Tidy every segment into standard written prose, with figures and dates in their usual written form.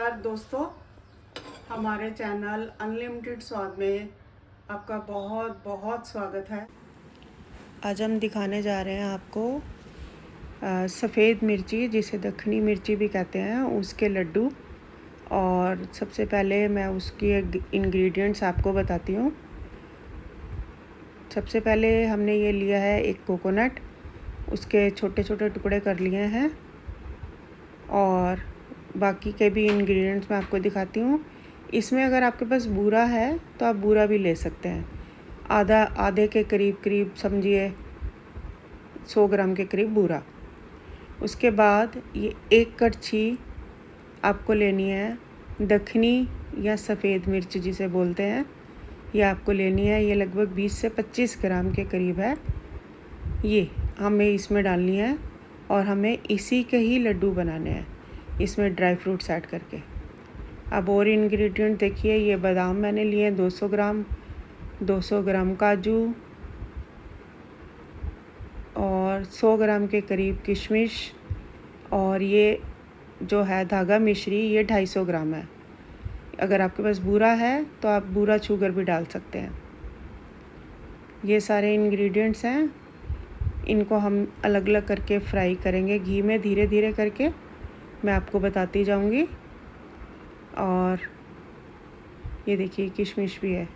नमस्कार दोस्तों, हमारे चैनल अनलिमिटेड स्वाद में आपका बहुत बहुत स्वागत है। आज हम दिखाने जा रहे हैं आपको सफ़ेद मिर्ची, जिसे दखनी मिर्ची भी कहते हैं, उसके लड्डू। और सबसे पहले मैं उसकी इंग्रेडिएंट्स आपको बताती हूँ। सबसे पहले हमने ये लिया है एक कोकोनट, उसके छोटे छोटे टुकड़े कर लिए हैं। और बाकी के भी इंग्रेडिएंट्स मैं आपको दिखाती हूँ। इसमें अगर आपके पास बूरा है तो आप बूरा भी ले सकते हैं। आधे के करीब समझिए 100 ग्राम के करीब बूरा। उसके बाद ये एक कड़छी आपको लेनी है दखनी या सफ़ेद मिर्च जिसे बोलते हैं, ये आपको लेनी है। ये लगभग 20 से 25 ग्राम के करीब है। ये हमें इसमें डालनी है और हमें इसी के ही लड्डू बनाने हैं, इसमें ड्राई फ्रूट्स ऐड करके। अब और इंग्रेडिएंट देखिए, ये बादाम मैंने लिए 200 ग्राम, 200 ग्राम काजू और 100 ग्राम के करीब किशमिश, और ये जो है धागा मिश्री, ये 250 ग्राम है। अगर आपके पास बूरा है तो आप बूरा शुगर भी डाल सकते हैं। ये सारे इंग्रेडिएंट्स हैं, इनको हम अलग अलग करके फ्राई करेंगे घी में, धीरे धीरे करके मैं आपको बताती जाऊंगी। और ये देखिए किशमिश भी है।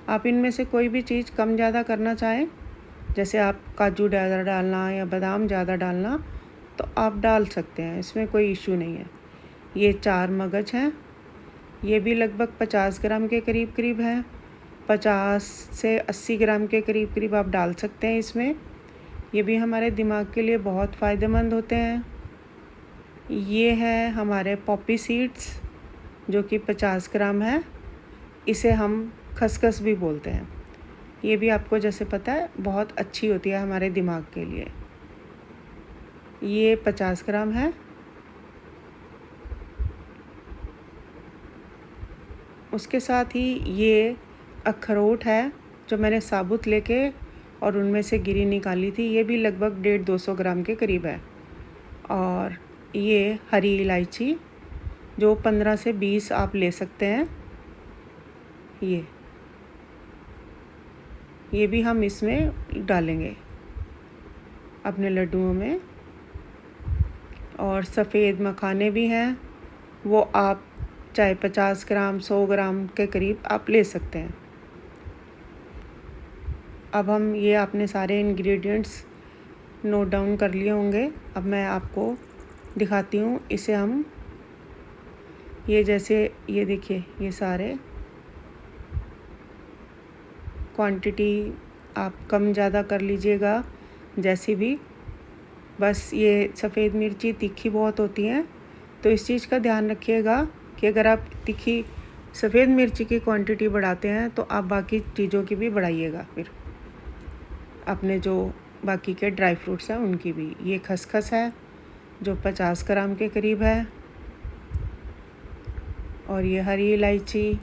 आप इनमें से कोई भी चीज़ कम ज़्यादा करना चाहें, जैसे आप काजू ज़्यादा डालना या बादाम ज़्यादा डालना तो आप डाल सकते हैं, इसमें कोई इशू नहीं है। ये 4 मगज हैं, ये भी लगभग 50 ग्राम के करीब हैं। 50 से 80 ग्राम के करीब आप डाल सकते हैं इसमें। ये भी हमारे दिमाग के लिए बहुत फ़ायदेमंद होते हैं। ये है हमारे पॉपी सीड्स, जो कि 50 ग्राम है। इसे हम खसखस भी बोलते हैं। ये भी आपको जैसे पता है बहुत अच्छी होती है हमारे दिमाग के लिए। ये 50 ग्राम है। उसके साथ ही ये अखरोट है, जो मैंने साबुत लेके और उनमें से गिरी निकाली थी। ये भी लगभग 150-200 ग्राम के करीब है। और ये हरी इलायची, जो 15 से 20 आप ले सकते हैं। ये भी हम इसमें डालेंगे अपने लड्डुओं में। और सफ़ेद मखाने भी हैं, वो आप चाहे 50 ग्राम 100 ग्राम के करीब आप ले सकते हैं। अब हम ये आपने सारे इंग्रेडिएंट्स नोट डाउन कर लिए होंगे। अब मैं आपको दिखाती हूँ। इसे हम ये जैसे ये देखिए, ये सारे क्वांटिटी आप कम ज़्यादा कर लीजिएगा जैसी भी। बस ये सफ़ेद मिर्ची तीखी बहुत होती हैं, तो इस चीज़ का ध्यान रखिएगा कि अगर आप तीखी सफ़ेद मिर्ची की क्वांटिटी बढ़ाते हैं तो आप बाकी चीज़ों की भी बढ़ाइएगा। फिर अपने जो बाकी के ड्राई फ्रूट्स हैं उनकी भी। ये खसखस है जो 50 ग्राम के करीब है, और ये हरी इलायची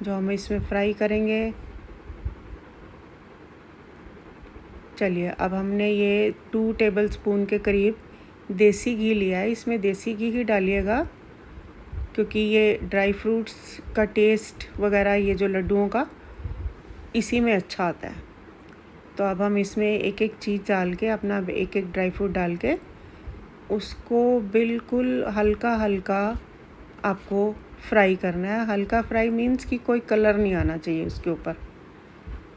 जो हम इसमें फ्राई करेंगे। चलिए, अब हमने ये 2 टेबलस्पून के करीब देसी घी लिया है। इसमें देसी घी ही डालिएगा, क्योंकि ये ड्राई फ्रूट्स का टेस्ट वगैरह ये जो लड्डुओं का इसी में अच्छा आता है। तो अब हम इसमें एक एक चीज़ डाल के, अपना एक एक ड्राई फ्रूट डाल के उसको बिल्कुल हल्का हल्का आपको फ्राई करना है। हल्का फ्राई मीन्स कि कोई कलर नहीं आना चाहिए उसके ऊपर।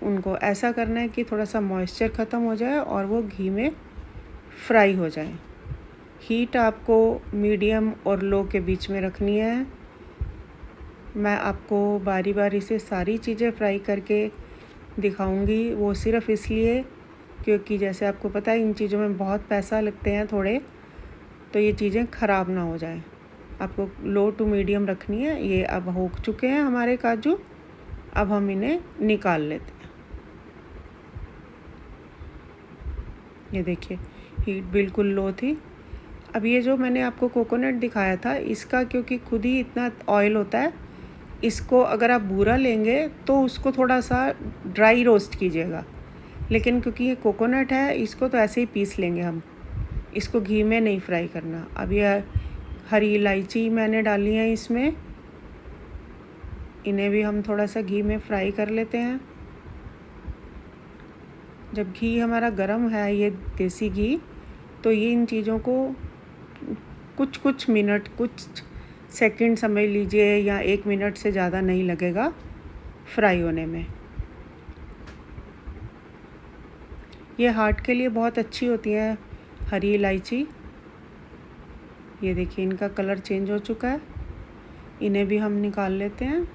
उनको ऐसा करना है कि थोड़ा सा मॉइस्चर ख़त्म हो जाए और वो घी में फ्राई हो जाए। हीट आपको मीडियम और लो के बीच में रखनी है। मैं आपको बारी बारी से सारी चीज़ें फ्राई करके दिखाऊंगी, वो सिर्फ़ इसलिए क्योंकि जैसे आपको पता है इन चीज़ों में बहुत पैसा लगते हैं थोड़े, तो ये चीज़ें ख़राब ना हो जाएं। आपको लो टू मीडियम रखनी है। ये अब हो चुके हैं हमारे काजू, अब हम इन्हें निकाल लेते हैं। ये देखिए, हीट बिल्कुल लो थी। अब ये जो मैंने आपको कोकोनट दिखाया था, इसका क्योंकि खुद ही इतना ऑयल होता है, इसको अगर आप बूरा लेंगे तो उसको थोड़ा सा ड्राई रोस्ट कीजिएगा। लेकिन क्योंकि ये कोकोनट है, इसको तो ऐसे ही पीस लेंगे हम, इसको घी में नहीं फ्राई करना। अब ये हरी इलायची मैंने डाली है इसमें, इन्हें भी हम थोड़ा सा घी में फ्राई कर लेते हैं। जब घी हमारा गरम है, ये देसी घी, तो ये इन चीज़ों को कुछ मिनट, कुछ सेकंड समझ लीजिए, या 1 मिनट से ज़्यादा नहीं लगेगा फ्राई होने में। ये हार्ट के लिए बहुत अच्छी होती है हरी इलायची। ये देखिए इनका कलर चेंज हो चुका है, इन्हें भी हम निकाल लेते हैं।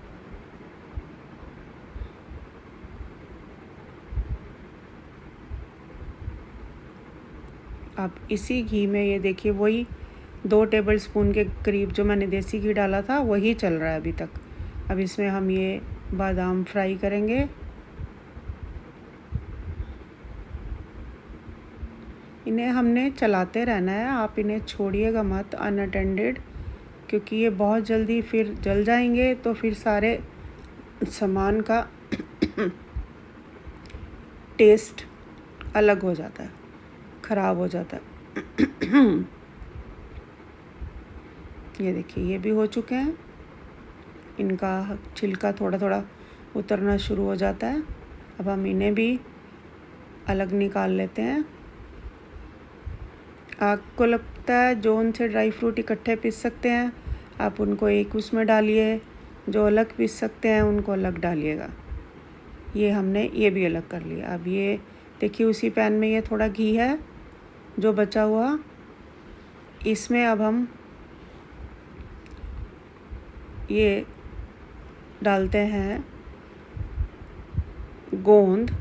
अब इसी घी में ये देखिए वही 2 टेबलस्पून के करीब जो मैंने देसी घी डाला था वही चल रहा है अभी तक। अब इसमें हम ये बादाम फ्राई करेंगे। इन्हें हमने चलाते रहना है, आप इन्हें छोड़िएगा मत अनअटेंडेड, क्योंकि ये बहुत जल्दी फिर जल जाएंगे, तो फिर सारे सामान का टेस्ट अलग हो जाता है, ख़राब हो जाता है। ये देखिए ये भी हो चुके हैं, इनका छिलका थोड़ा थोड़ा उतरना शुरू हो जाता है। अब हम इन्हें भी अलग निकाल लेते हैं। आपको लगता है जो उनसे ड्राई फ्रूट इकट्ठे पीस सकते हैं, आप उनको एक उसमें डालिए, जो अलग पीस सकते हैं उनको अलग डालिएगा। ये हमने ये भी अलग कर लिया। अब ये देखिए उसी पैन में ये थोड़ा घी है जो बचा हुआ, इसमें अब हम ये डालते हैं गोंद,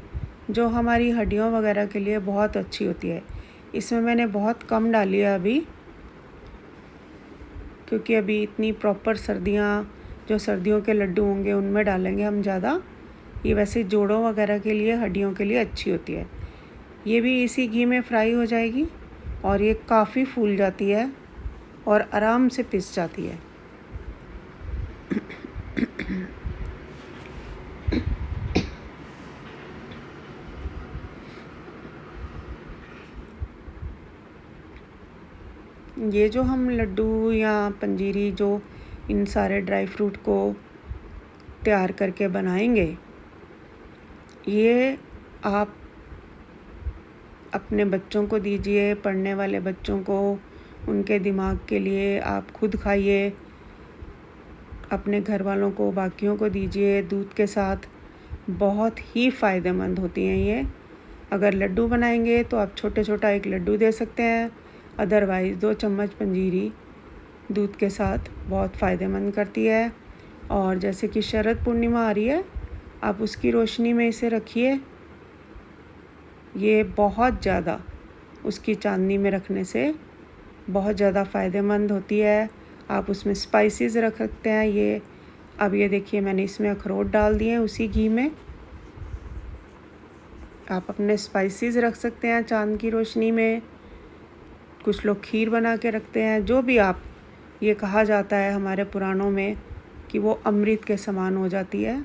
जो हमारी हड्डियों वगैरह के लिए बहुत अच्छी होती है। इसमें मैंने बहुत कम डाली है अभी, क्योंकि अभी इतनी प्रॉपर सर्दियाँ, जो सर्दियों के लड्डू होंगे उनमें डालेंगे हम ज़्यादा। ये वैसे जोड़ों वगैरह के लिए, हड्डियों के लिए अच्छी होती है। ये भी इसी घी में फ्राई हो जाएगी और ये काफ़ी फूल जाती है और आराम से पिस जाती है। ये जो हम लड्डू या पंजीरी जो इन सारे ड्राई फ्रूट को तैयार करके बनाएंगे, ये आप अपने बच्चों को दीजिए, पढ़ने वाले बच्चों को, उनके दिमाग के लिए। आप खुद खाइए, अपने घर वालों को, बाकियों को दीजिए दूध के साथ। बहुत ही फ़ायदेमंद होती हैं ये। अगर लड्डू बनाएंगे तो आप छोटे छोटा एक लड्डू दे सकते हैं, अदरवाइज़ 2 चम्मच पंजीरी दूध के साथ बहुत फ़ायदेमंद करती है। और जैसे कि शरद पूर्णिमा आ रही है, आप उसकी रोशनी में इसे रखिए। ये बहुत ज़्यादा, उसकी चांदनी में रखने से बहुत ज़्यादा फ़ायदेमंद होती है। आप उसमें स्पाइसेस रख सकते हैं। ये अब ये देखिए मैंने इसमें अखरोट डाल दिए हैं उसी घी में। आप अपने स्पाइसेस रख सकते हैं चांद की रोशनी में। कुछ लोग खीर बना के रखते हैं, जो भी आप, ये कहा जाता है हमारे पुराणों में कि वो अमृत के समान हो जाती है।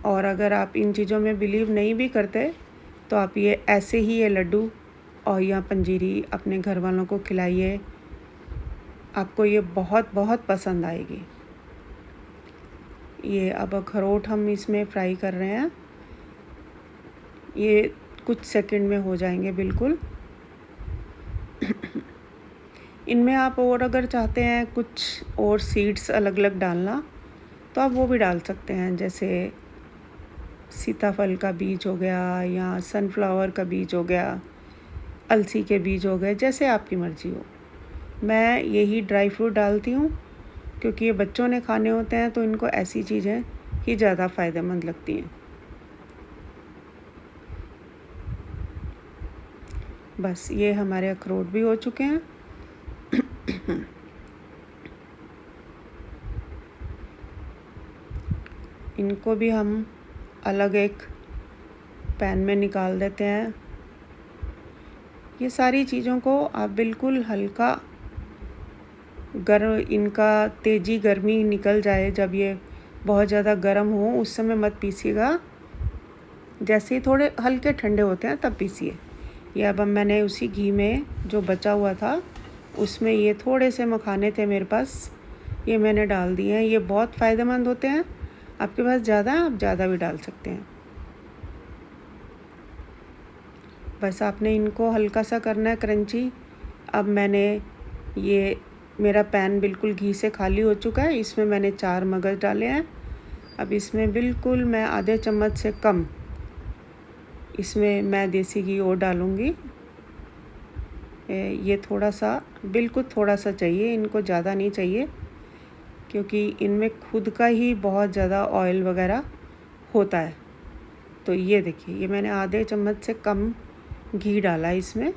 और अगर आप इन चीज़ों में बिलीव नहीं भी करते, तो आप ये ऐसे ही ये लड्डू और या पंजीरी अपने घर वालों को खिलाइए, आपको ये बहुत बहुत पसंद आएगी। ये अब अखरोट हम इसमें फ्राई कर रहे हैं, ये कुछ सेकंड में हो जाएंगे बिल्कुल। इनमें आप और अगर चाहते हैं कुछ और सीड्स अलग अलग डालना, तो आप वो भी डाल सकते हैं। जैसे सीताफल का बीज हो गया, या सनफ्लावर का बीज हो गया, अलसी के बीज हो गए, जैसे आपकी मर्ज़ी हो। मैं यही ड्राई फ्रूट डालती हूँ, क्योंकि ये बच्चों ने खाने होते हैं, तो इनको ऐसी चीज़ें ही ज़्यादा फ़ायदेमंद लगती हैं। बस ये हमारे अखरोट भी हो चुके हैं। इनको भी हम अलग एक पैन में निकाल देते हैं। ये सारी चीज़ों को आप बिल्कुल हल्का गर्म, इनका तेज़ी गर्मी निकल जाए, जब ये बहुत ज़्यादा गर्म हो उस समय मत पीसिएगा। जैसे ही थोड़े हल्के ठंडे होते हैं तब पीसिए। ये अब मैंने उसी घी में जो बचा हुआ था उसमें ये थोड़े से मखाने थे मेरे पास, ये मैंने डाल दिए हैं। ये बहुत फ़ायदेमंद होते हैं। आपके पास ज़्यादा है, आप ज़्यादा भी डाल सकते हैं। बस आपने इनको हल्का सा करना है क्रंची। अब मैंने ये मेरा पैन बिल्कुल घी से खाली हो चुका है। इसमें मैंने 4 मगज डाले हैं। अब इसमें बिल्कुल मैं आधे चम्मच से कम इसमें मैं देसी घी और डालूँगी। ये थोड़ा सा, बिल्कुल थोड़ा सा चाहिए, इनको ज़्यादा नहीं चाहिए, क्योंकि इनमें खुद का ही बहुत ज़्यादा ऑयल वगैरह होता है। तो ये देखिए, ये मैंने आधे चम्मच से कम घी डाला इसमें।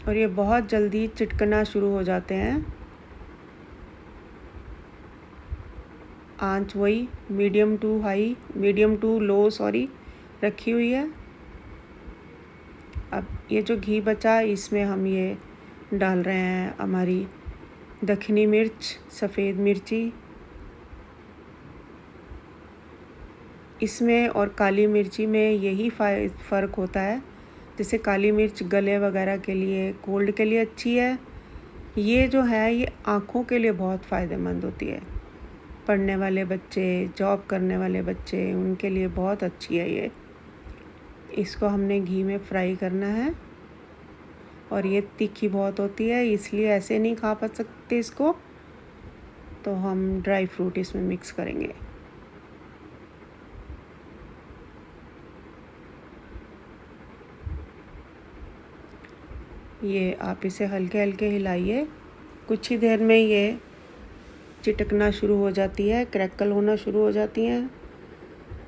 और ये बहुत जल्दी चिटकना शुरू हो जाते हैं। आंच वही मीडियम टू लो रखी हुई है। अब ये जो घी बचा इसमें हम ये डाल रहे हैं हमारी दखनी मिर्च, सफ़ेद मिर्ची। इसमें और काली मिर्ची में यही फ़र्क होता है। जैसे काली मिर्च गले वगैरह के लिए, कोल्ड के लिए अच्छी है। ये जो है ये आँखों के लिए बहुत फ़ायदेमंद होती है। पढ़ने वाले बच्चे, जॉब करने वाले बच्चे, उनके लिए बहुत अच्छी है ये। इसको हमने घी में फ्राई करना है। और ये तीखी बहुत होती है, इसलिए ऐसे नहीं खा पा सकते इसको, तो हम ड्राई फ्रूट इसमें मिक्स करेंगे। ये आप इसे हल्के हल्के हिलाइए। कुछ ही देर में ये चिटकना शुरू हो जाती है, क्रैकल होना शुरू हो जाती हैं,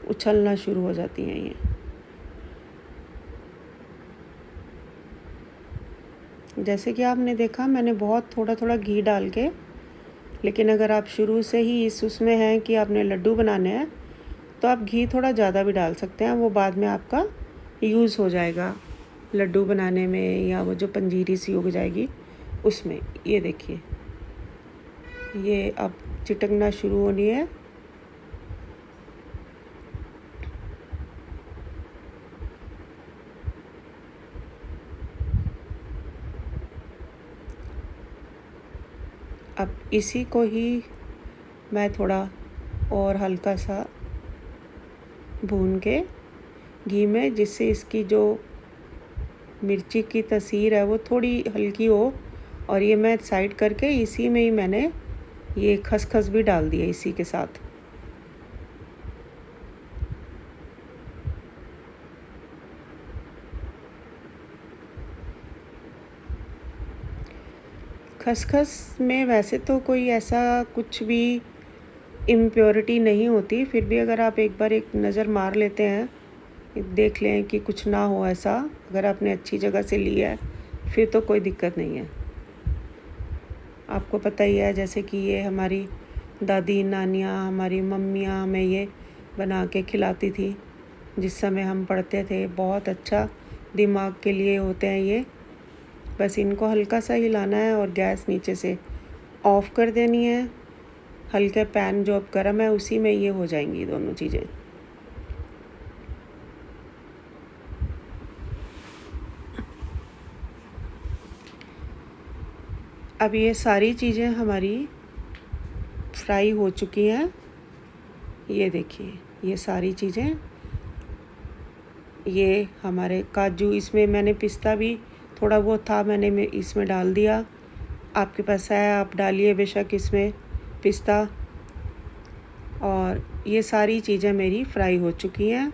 उछलना शुरू हो जाती हैं ये। जैसे कि आपने देखा, मैंने बहुत थोड़ा थोड़ा घी डाल के, लेकिन अगर आप शुरू से ही उसमें हैं कि आपने लड्डू बनाने हैं, तो आप घी थोड़ा ज़्यादा भी डाल सकते हैं। वो बाद में आपका यूज़ हो जाएगा लड्डू बनाने में, या वो जो पंजीरी सी उग जाएगी उसमें। ये देखिए, ये अब चिटकना शुरू होनी है। अब इसी को ही मैं थोड़ा और हल्का सा भून के घी में, जिससे इसकी जो मिर्ची की तसीर है वो थोड़ी हल्की हो। और ये मैं साइड करके इसी में ही मैंने ये खसखस भी डाल दिया इसी के साथ। खसखस में वैसे तो कोई ऐसा कुछ भी इम्प्योरिटी नहीं होती, फिर भी अगर आप एक बार एक नज़र मार लेते हैं, देख लें कि कुछ ना हो ऐसा, अगर आपने अच्छी जगह से लिया है, फिर तो कोई दिक्कत नहीं है। आपको पता ही है, जैसे कि ये हमारी दादी नानियाँ, हमारी मम्मियाँ हमें ये बना के खिलाती थी जिस समय हम पढ़ते थे। बहुत अच्छा दिमाग के लिए होते हैं ये। बस इनको हल्का सा हिलाना है और गैस नीचे से ऑफ़ कर देनी है। हल्के पैन जो अब गर्म है उसी में ये हो जाएंगी दोनों चीज़ें। अब ये सारी चीज़ें हमारी फ्राई हो चुकी हैं। ये देखिए, ये सारी चीज़ें, ये हमारे काजू, इसमें मैंने पिस्ता भी थोड़ा बहुत था, मैंने इसमें डाल दिया। आपके पास है आप डालिए बेशक इसमें पिस्ता। और ये सारी चीज़ें मेरी फ्राई हो चुकी हैं।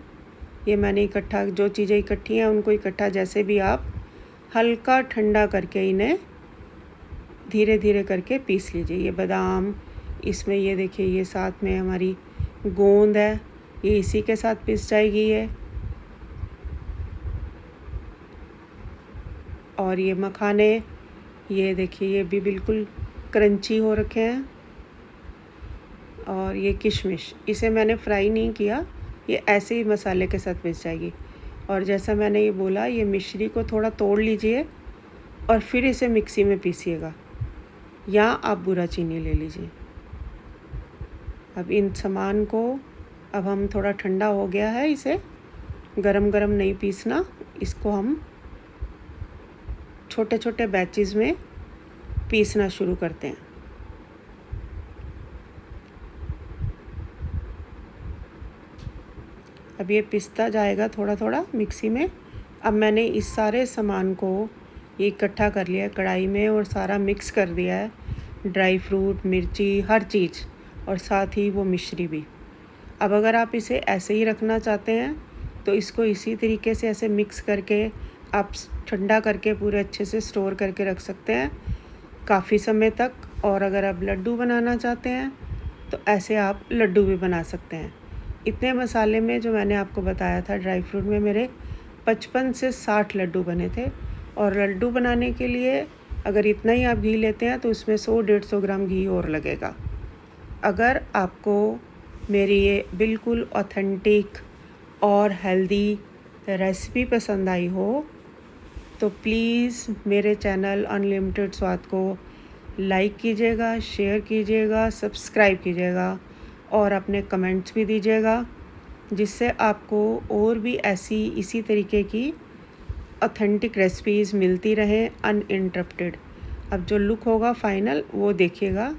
ये मैंने इकट्ठा, जो चीज़ें इकट्ठी हैं उनको इकट्ठा, जैसे भी आप हल्का ठंडा करके इन्हें धीरे धीरे करके पीस लीजिए। ये बादाम इसमें, ये देखिए, ये साथ में हमारी गोंद है, ये इसी के साथ पिस जाएगी ये। और ये मखाने, ये देखिए, ये भी बिल्कुल क्रंची हो रखे हैं। और ये किशमिश, इसे मैंने फ्राई नहीं किया, ये ऐसे ही मसाले के साथ पिस जाएगी। और जैसा मैंने ये बोला, ये मिश्री को थोड़ा तोड़ लीजिए और फिर इसे मिक्सी में पीसिएगा, या आप बूरा चीनी ले लीजिए। अब इन सामान को, अब हम थोड़ा ठंडा हो गया है इसे, गरम गरम नहीं पीसना, इसको हम छोटे छोटे बैचेस में पीसना शुरू करते हैं। अब ये पिसता जाएगा थोड़ा थोड़ा मिक्सी में। अब मैंने इस सारे सामान को ये इकट्ठा कर लिया है कढ़ाई में और सारा मिक्स कर दिया है, ड्राई फ्रूट, मिर्ची, हर चीज़, और साथ ही वो मिश्री भी। अब अगर आप इसे ऐसे ही रखना चाहते हैं तो इसको इसी तरीके से ऐसे मिक्स करके आप ठंडा करके पूरे अच्छे से स्टोर करके रख सकते हैं काफ़ी समय तक। और अगर आप लड्डू बनाना चाहते हैं तो ऐसे आप लड्डू भी बना सकते हैं। इतने मसाले में जो मैंने आपको बताया था ड्राई फ्रूट में, मेरे 55 से 60 लड्डू बने थे। और लड्डू बनाने के लिए अगर इतना ही आप घी लेते हैं तो उसमें 100-150 ग्राम घी और लगेगा। अगर आपको मेरी ये बिल्कुल ऑथेंटिक और हेल्दी रेसिपी पसंद आई हो तो प्लीज़ मेरे चैनल अनलिमिटेड स्वाद को लाइक कीजिएगा, शेयर कीजिएगा, सब्सक्राइब कीजिएगा और अपने कमेंट्स भी दीजिएगा, जिससे आपको और भी ऐसी इसी तरीके की ऑथेंटिक रेसिपीज़ मिलती रहें अनइंटरप्टेड। अब जो लुक होगा फाइनल वो देखिएगा